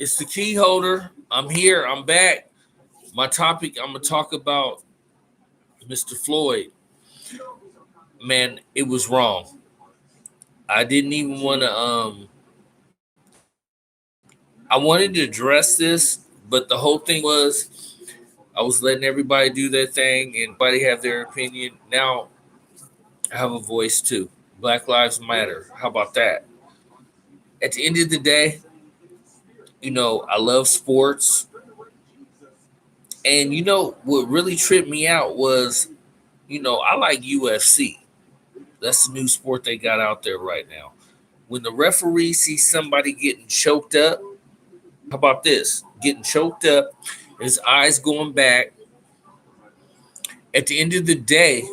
It's the key holder. I'm here. I'm back. My topic, I'm going to talk about Mr. Floyd. Man, it was wrong. I didn't even want to, I wanted to address this, but the whole thing was I was letting everybody do their thing and everybody have their opinion. Now I have a voice too. Black Lives Matter. How about that? At the end of the day, I love sports. And what really tripped me out was, I like UFC. That's the new sport they got out there right now. When the referee sees somebody getting choked up, how about this? Getting choked up, his eyes going back. At the end of the day,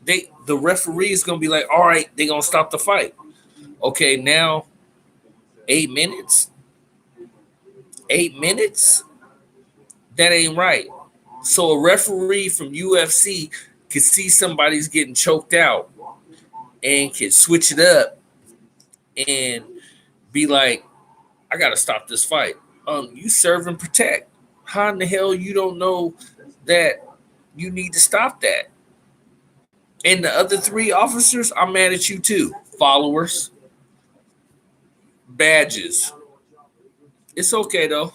the referee is gonna be like, all right, they're gonna stop the fight. Okay, now 8 minutes. 8 minutes? That ain't right. So a referee from UFC can see somebody's getting choked out and can switch it up and be like, I gotta stop this fight. You serve and protect. How in the hell you don't know that you need to stop that? And the other three officers, I'm mad at you too. Followers, badges. It's okay though.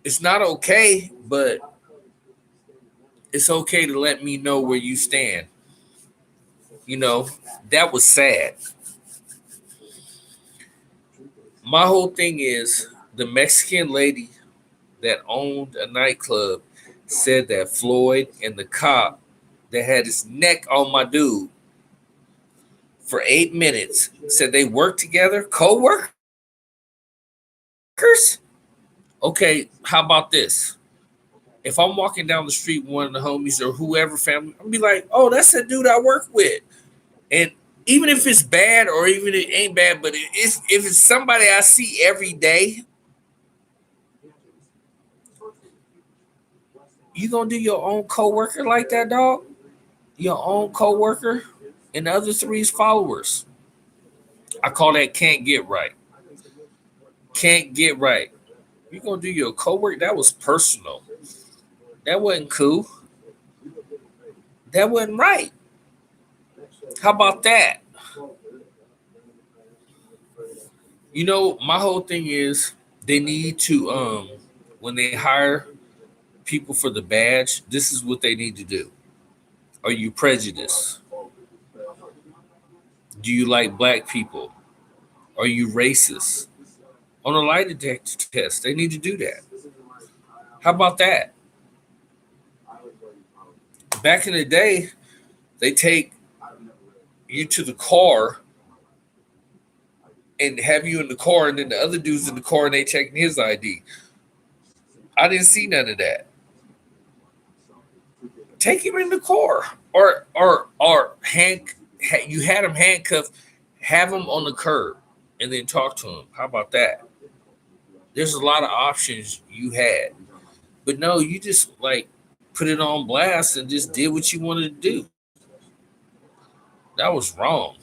It's not okay, but it's okay to let me know where you stand. That was sad. My whole thing is the Mexican lady that owned a nightclub said that Floyd and the cop that had his neck on my dude for 8 minutes said they worked together, co-workers. Okay, how about this? If I'm walking down the street with one of the homies or whoever family, I'll be like, oh, that's a dude I work with. And even if it's bad or even if it ain't bad, but if it's somebody I see every day, you gonna do your own coworker like that, dog? Your own coworker and the other three's followers. I call that can't get right. Can't get right. You gonna do your coworker? That was personal. That wasn't cool. That wasn't right. How about that? My whole thing is they need to when they hire people for the badge, this is what they need to do. Are you prejudiced? Do you like black people? Are you racist? On a lie detector test, they need to do that. How about that? Back in the day, they take you to the car and have you in the car, and then the other dude's in the car and they checking his ID. I didn't see none of that. Take him in the car, or you had him handcuffed, have him on the curb, and then talk to him. How about that? There's a lot of options you had, but no, you just like put it on blast and just did what you wanted to do. That was wrong.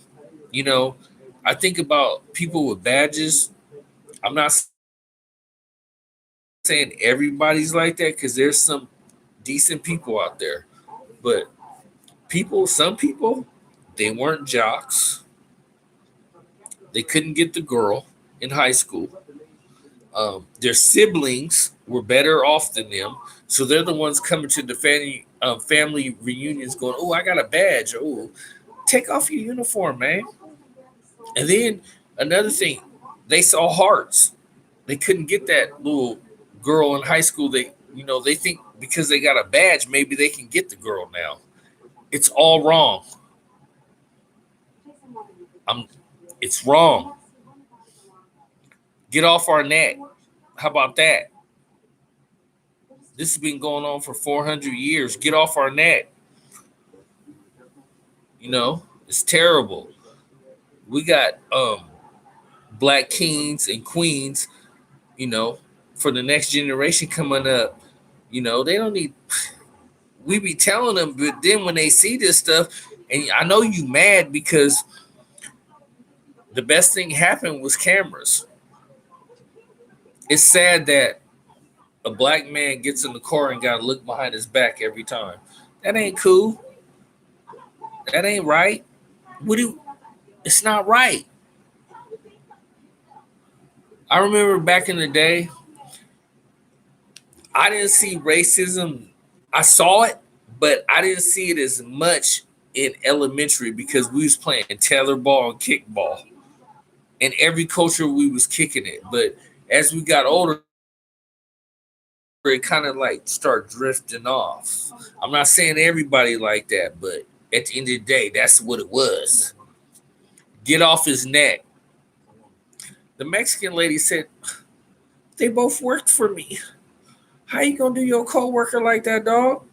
You know, I think about people with badges. I'm not saying everybody's like that because there's some decent people out there, but some people, they weren't jocks. They couldn't get the girl in high school. Their siblings were better off than them, so they're the ones coming to the family reunions, going, "Oh, I got a badge. Oh, take off your uniform, man." And then another thing, they saw hearts. They couldn't get that little girl in high school. They think because they got a badge, maybe they can get the girl now. It's all wrong. I'm. It's wrong. Get off our neck. How about that? This has been going on for 400 years. Get off our neck. It's terrible. We got black kings and queens, you know, for the next generation coming up. They don't need, we be telling them, but then when they see this stuff, and I know you mad because the best thing happened was cameras. It's sad that a black man gets in the car and got to look behind his back every time. That ain't cool. That ain't right. What do? It's not right. I remember back in the day, I didn't see racism. I saw it, but I didn't see it as much in elementary because we was playing tetherball and kickball. In every culture we was kicking it. But as we got older, it kind of like start drifting off. I'm not saying everybody like that, but at the end of the day, that's what it was. Get off his neck. The Mexican lady said, they both worked for me. How you gonna do your coworker like that, dog?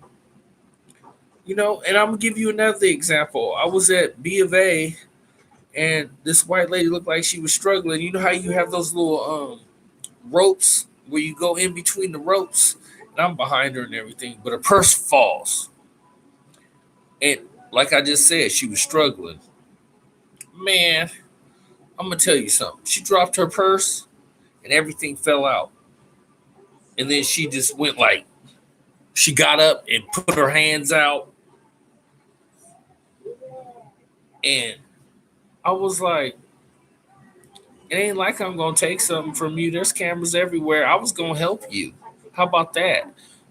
You know, and I'm gonna give you another example. I was at B of A and this white lady looked like she was struggling. You know how you have those little ropes where you go in between the ropes? And I'm behind her and everything, but her purse falls. And like I just said, she was struggling. Man, I'm gonna tell you something. She dropped her purse and everything fell out. And then she just went like she got up and put her hands out. And I was like, it ain't like I'm gonna take something from you. There's cameras everywhere. I was gonna help you. How about that?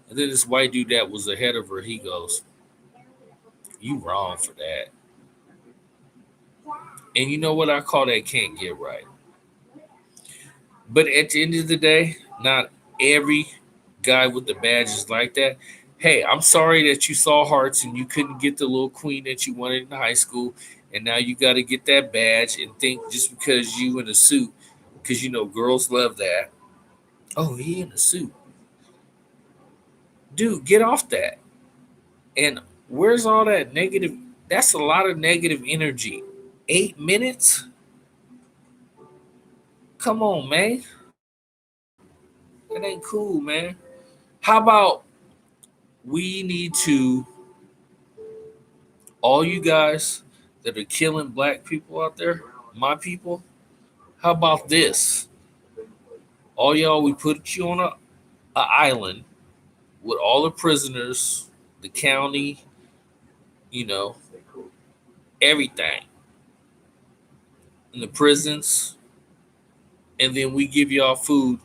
And then this white dude that was ahead of her, he goes, you wrong for that. And you know what? I call that can't get right. But at the end of the day, not every guy with the badge is like that. Hey, I'm sorry that you saw hearts and you couldn't get the little queen that you wanted in high school, and now you got to get that badge and think just because you in a suit, because you know girls love that. Oh, he in a suit, dude. Get off that. And where's all that negative? That's a lot of negative energy. 8 minutes? Come on, man. That ain't cool, man. How about we need to, all you guys that are killing black people out there, my people, how about this? All y'all, we put you on a island with all the prisoners, the county, you know, everything in the prisons, and then we give y'all food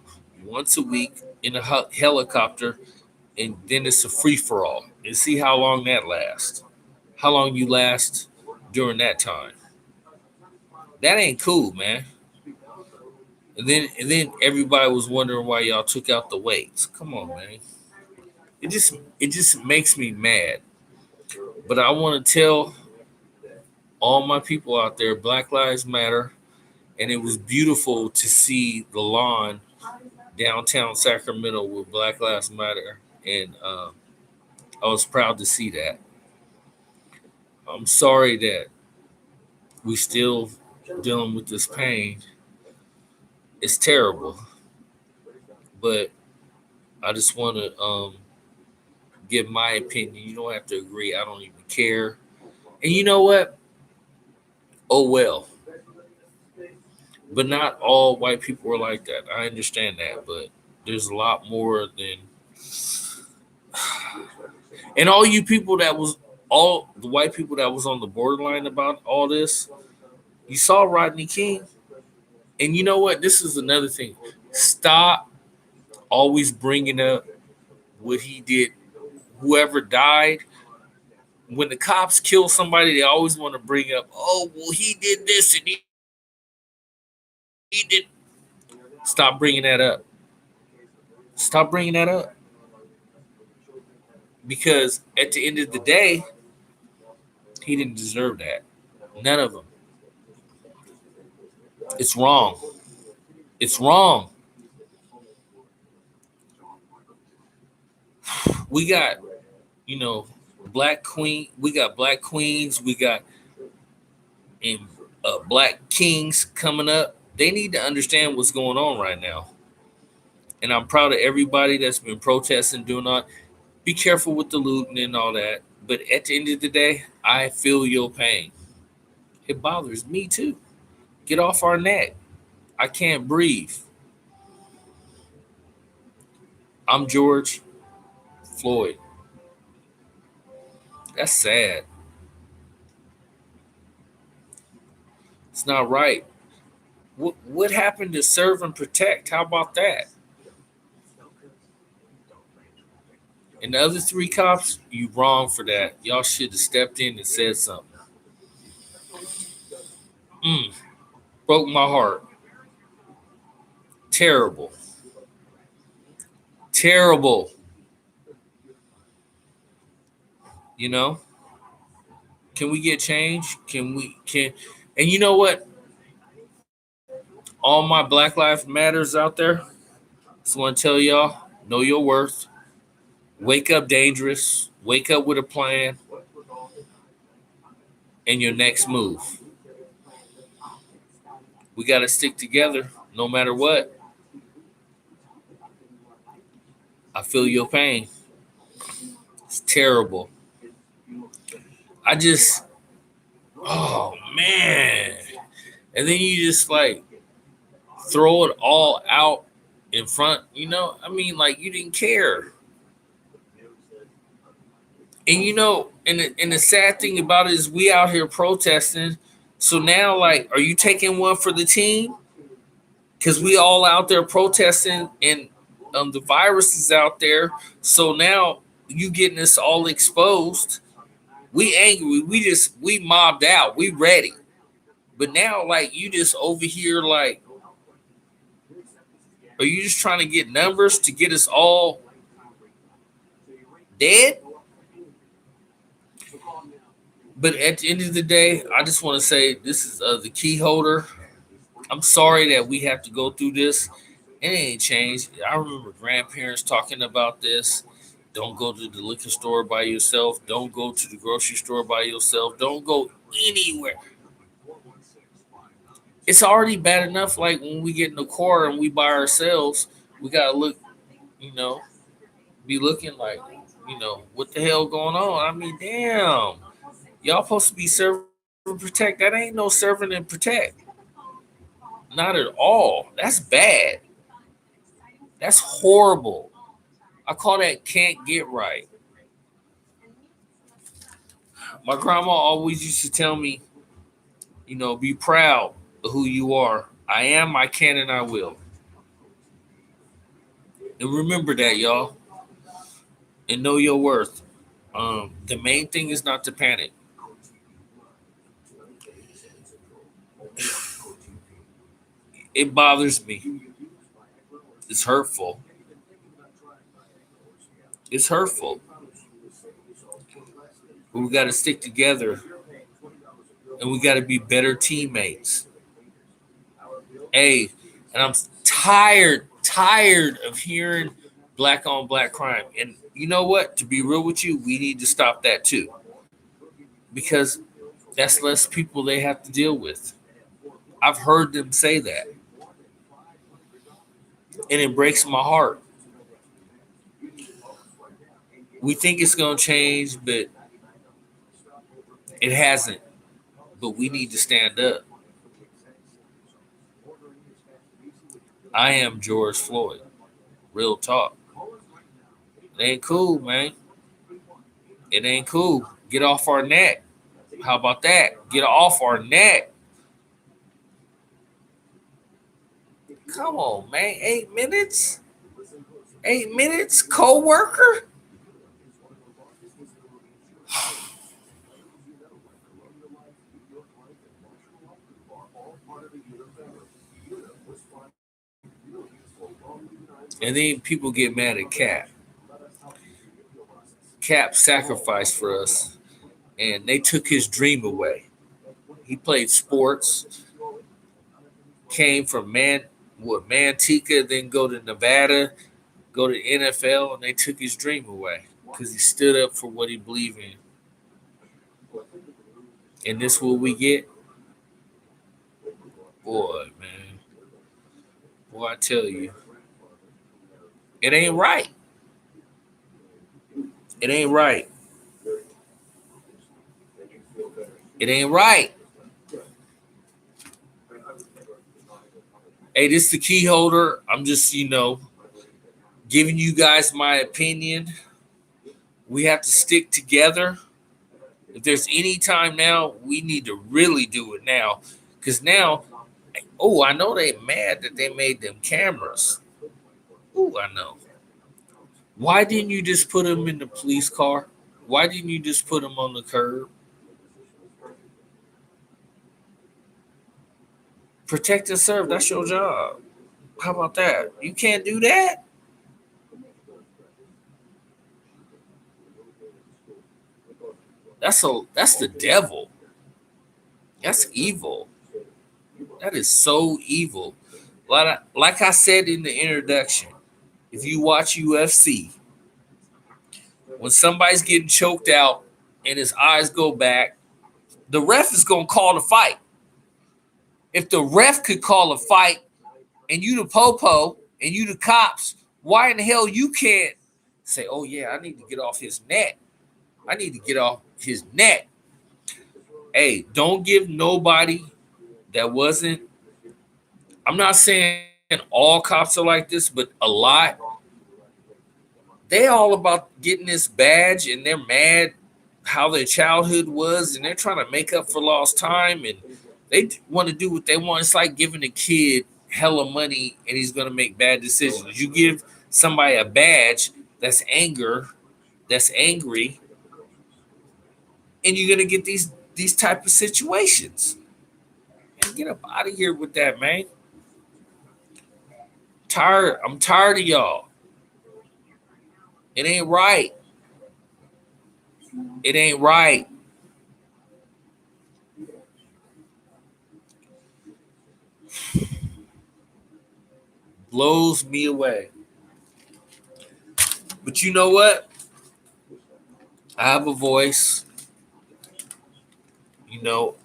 once a week in a helicopter, and then it's a free for all. And see how long that lasts. How long you last during that time. That ain't cool, man. And then everybody was wondering why y'all took out the weights. Come on, man. It just makes me mad. But I want to tell all my people out there, Black Lives Matter, and it was beautiful to see the lawn downtown Sacramento with Black Lives Matter, and I was proud to see that. I'm sorry that we still dealing with this pain. It's terrible, but I just want to give my opinion. You don't have to agree. I don't even care. And you know what? Oh well. But not all white people are like that. I understand that, but there's a lot more than. And all you people that was all the white people that was on the borderline about all this, you saw Rodney King. And you know what? This is another thing. Stop always bringing up what he did. Whoever died, when the cops kill somebody, they always want to bring up, oh, well, he did this and he did. Stop bringing that up. Stop bringing that up. Because at the end of the day, he didn't deserve that. None of them. It's wrong. It's wrong. We got, you know, black queen. We got black queens. We got and black kings coming up. They need to understand what's going on right now. And I'm proud of everybody that's been protesting, doing all. Be careful with the looting and all that. But at the end of the day, I feel your pain. It bothers me too. Get off our neck. I can't breathe. I'm George Floyd. That's sad. It's not right. What happened to serve and protect? How about that? And the other three cops, you wrong for that. Y'all should have stepped in and said something. Mm, broke my heart. Terrible. Terrible. You know? Can we get change? Can and you know what? All my Black Lives Matters out there, just want to tell y'all, know your worth. Wake up dangerous. Wake up with a plan and your next move. We got to stick together no matter what. I feel your pain. It's terrible. I just, oh man. And then you just like throw it all out in front, I mean, like you didn't care. And and the sad thing about it is we out here protesting. So now, like, are you taking one for the team? Because we all out there protesting, and the virus is out there. So now you getting us all exposed. We angry. We mobbed out. We ready. But now, like, you just over here, like, are you just trying to get numbers to get us all dead? But at the end of the day, I just want to say this is the key holder. I'm sorry that we have to go through this. It ain't changed. I remember grandparents talking about this. Don't go to the liquor store by yourself. Don't go to the grocery store by yourself. Don't go anywhere. It's already bad enough. Like when we get in the car and we by ourselves, we gotta look, you know, be looking like, what the hell going on? I mean, damn, y'all supposed to be serve and protect. That ain't no serving and protect. Not at all. That's bad. That's horrible. I call that can't get right. My grandma always used to tell me, be proud of who you are. I am, I can, and I will. And remember that, y'all. And know your worth. The main thing is not to panic. It bothers me. It's hurtful. It's hurtful. But we got to stick together and we got to be better teammates. Hey, and I'm tired of hearing black on black crime. And you know what? To be real with you, we need to stop that too. Because that's less people they have to deal with. I've heard them say that. And it breaks my heart. We think it's going to change, but it hasn't. But we need to stand up. I am George Floyd. Real talk. It ain't cool, man. It ain't cool. Get off our neck. How about that? Get off our neck. Come on, man. 8 minutes? 8 minutes? Co-worker? And then people get mad at Cap. Cap sacrificed for us, and they took his dream away. He played sports, came from Manteca, then go to Nevada, go to NFL, and they took his dream away because he stood up for what he believed in. And this what we get, boy, man. Boy, I tell you, it ain't right. It ain't right. It ain't right. Hey, this is the key holder. I'm just, giving you guys my opinion. We have to stick together. If there's any time now, we need to really do it now. Because now, oh, I know they mad that they made them cameras. Oh, I know. Why didn't you just put them in the police car? Why didn't you just put them on the curb? Protect and serve. That's your job. How about that? You can't do that? That's the devil. That's evil. That is so evil. Like I said in the introduction, if you watch UFC, when somebody's getting choked out and his eyes go back, the ref is gonna call the fight. If the ref could call a fight and you the popo and you the cops, why in the hell you can't say, oh yeah, I need to get off his neck. I need to get off his neck. Hey, don't give nobody that wasn't. I'm not saying all cops are like this, but a lot. They all about getting this badge and they're mad how their childhood was and they're trying to make up for lost time and they want to do what they want. It's like giving a kid hella money and he's going to make bad decisions. You give somebody a badge that's angry, and you're going to get these type of situations. And get up out of here with that, man. I'm tired of y'all. It ain't right. It ain't right. Blows me away. But you know what? I have a voice. You know,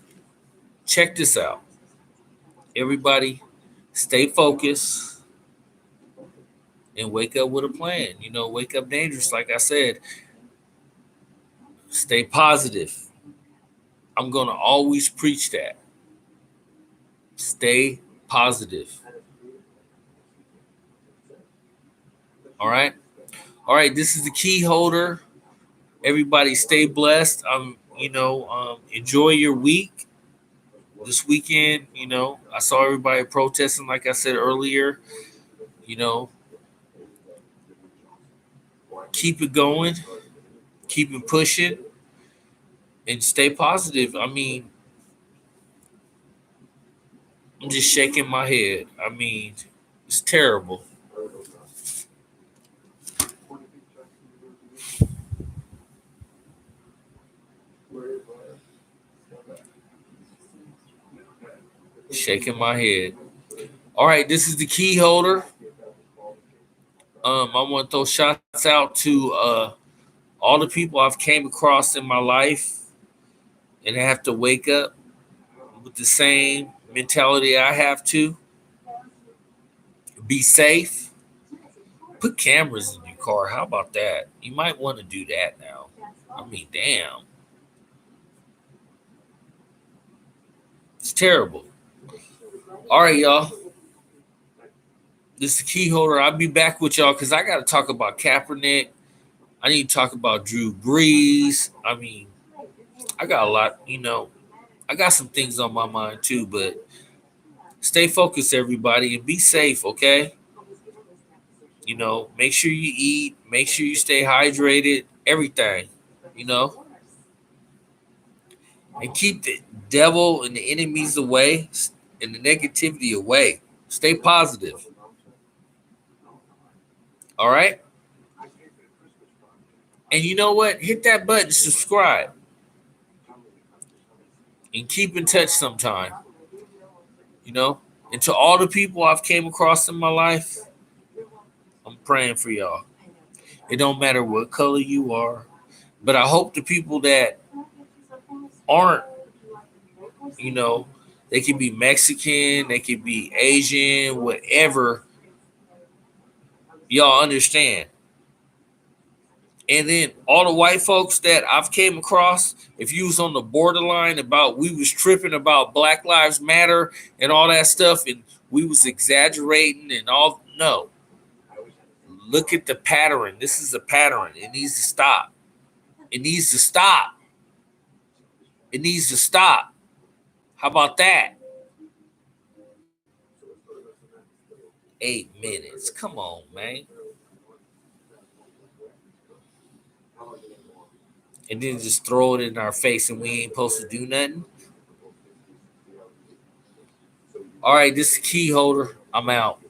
check this out. Everybody, stay focused and wake up with a plan. You know, wake up dangerous. Like I said, stay positive. I'm going to always preach that. Stay positive. All right. All right. This is the key holder. Everybody stay blessed. Enjoy your week. This weekend, I saw everybody protesting, like I said earlier. You know, keep it going, keep it pushing, and stay positive. I mean, I'm just shaking my head. I mean, it's terrible. Shaking my head. All right, this is the key holder. I want to throw shots out to all the people I've came across in my life and have to wake up with the same mentality I have to. Be safe. Put cameras in your car. How about that? You might want to do that now. I mean, damn. It's terrible. All right, y'all. This is the key holder. I'll be back with y'all because I got to talk about Kaepernick. I need to talk about Drew Brees. I mean, I got a lot, I got some things on my mind too, but stay focused, everybody, and be safe, okay? Make sure you eat, make sure you stay hydrated, everything, you know, and keep the devil and the enemies away and the negativity away. Stay positive. All right? And you know what? Hit that button, subscribe, and keep in touch sometime. And to all the people I've came across in my life, I'm praying for y'all. It don't matter what color you are, but I hope the people that aren't, they could be Mexican, they could be Asian, whatever, y'all understand. And then all the white folks that I've came across, if you was on the borderline about we was tripping about Black Lives Matter and all that stuff, and we was exaggerating and all, no. Look at the pattern. This is a pattern. It needs to stop. It needs to stop. It needs to stop. How about that? 8 minutes. Come on, man. And then just throw it in our face and we ain't supposed to do nothing. All right, this is Key Holder. I'm out.